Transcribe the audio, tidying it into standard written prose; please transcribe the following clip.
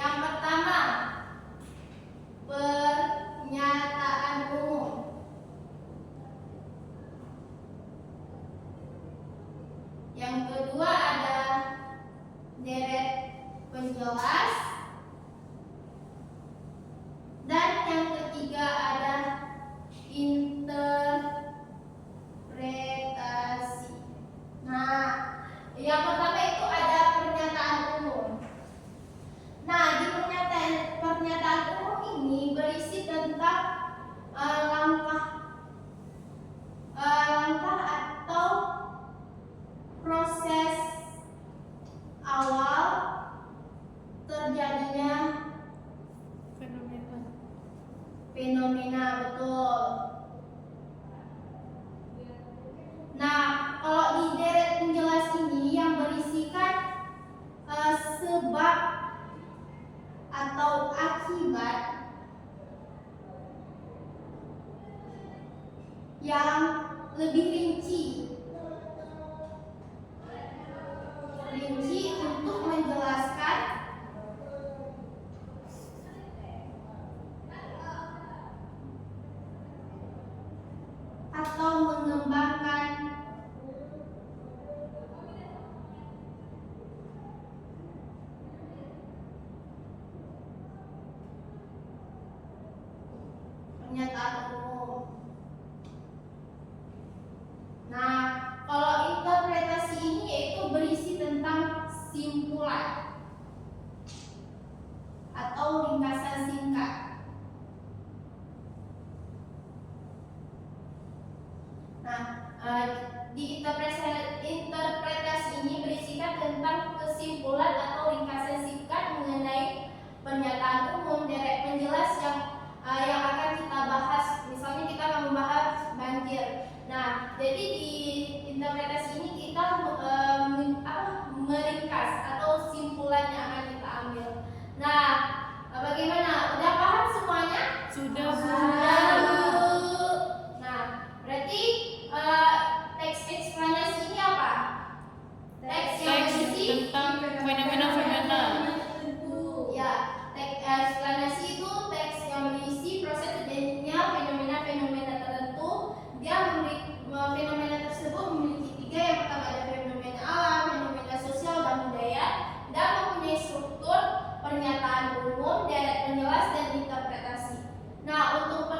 Yang pertama, pernyataan umum. Yang kedua ada deret penjelas. Dan yang ketiga ada interpretasi. Nah, yang pertama itu ada pernyataan umum. Nah, di pernyataan umum ini berisi tentang langkah atau proses awal terjadinya fenomena, betul. Nah, kalau di deret penjelas ini yang berisikan sebab atau akibat yang lebih rinci untuk menjelaskan atau mengembangkan pernyataan umum. Nah, kalau interpretasi ini yaitu berisi tentang simpulan atau ringkasan singkat. Nah, di interpretasi ini berisikan tentang kesimpulan atau ringkasan singkat mengenai pernyataan umum, deret penjelas yang akan kita bahas. Misalnya kita akan membahas banjir. Nah, jadi di interpretasi ini kita meringkas atau simpulan yang akan kita ambil. Nah, bagaimana? Udah paham semuanya? Sudah, Bu. Nah, berarti teks eksplanasi ini apa? Teks yang berisi tentang fenomena-fenomena. Ya, teks eksplanasi itu teks yang berisi proses terjadinya fenomena-fenomena tertentu. Dia fenomena tersebut memiliki tiga. Yang pertama ada fenomena alam, fenomena sosial dan budaya, dan mempunyai struktur pernyataan umum, deret penjelas, dan interpretasi. Nah, untuk